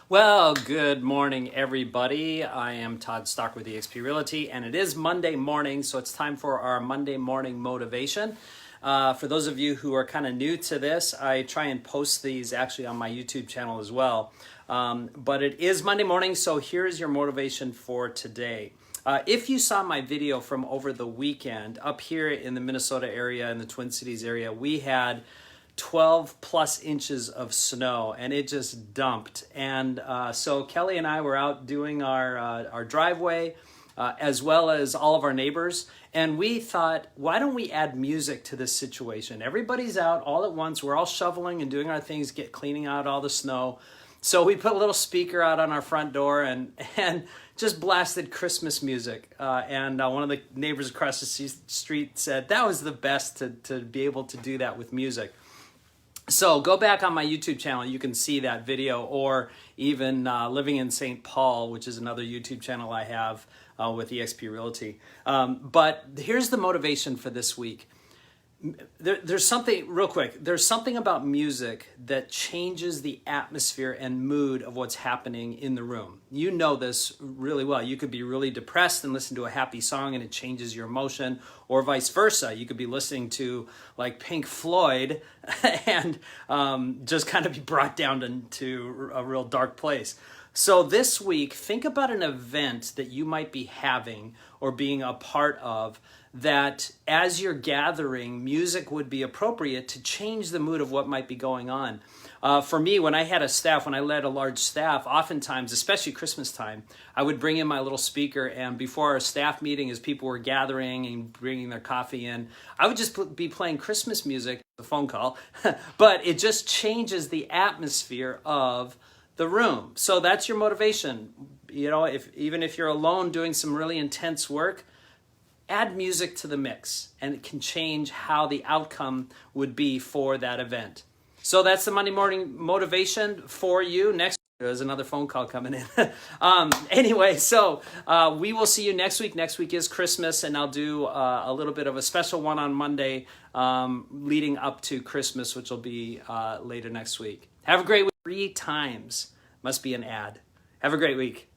Well, good morning, everybody. I am Todd Stock with eXp Realty, and it is Monday morning, so it's time for our Monday morning motivation. For those of you who are kind of new to this, I try and post these actually on my YouTube channel as well. But it is Monday morning, so here's your motivation for today. If you saw my video from over the weekend, up here in the Minnesota area, in the Twin Cities area, we had 12 plus inches of snow, and it just dumped. And so Kelly and I were out doing our driveway, as well as all of our neighbors. And we thought, why don't we add music to this situation? Everybody's out all at once. We're all shoveling and doing our things, cleaning out all the snow. So we put a little speaker out on our front door and just blasted Christmas music. And one of the neighbors across the street said that was the best to be able to do that with music. So go back on my YouTube channel, you can see that video, or even Living in St. Paul, which is another YouTube channel I have with eXp Realty. But here's the motivation for this week. There's something, real quick, there's something about music that changes the atmosphere and mood of what's happening in the room. You know this really well. You could be really depressed and listen to a happy song and it changes your emotion, or vice versa. You could be listening to like Pink Floyd and just kind of be brought down into a real dark place. So this week, think about an event that you might be having or being a part of that as you're gathering, music would be appropriate to change the mood of what might be going on. For me, when I had a staff, when I led a large staff, oftentimes, especially Christmas time, I would bring in my little speaker, and before our staff meeting, as people were gathering and bringing their coffee in, I would just be playing Christmas music, the phone call, but it just changes the atmosphere of the room. So that's your motivation. You know, even if you're alone doing some really intense work, add music to the mix, and it can change how the outcome would be for that event. So that's the Monday morning motivation for you. Next, there's another phone call coming in. Anyway, so we will see you next week. Next week is Christmas, and I'll do a little bit of a special one on Monday leading up to Christmas, which will be later next week. Have a great week. 3 times must be an ad. Have a great week.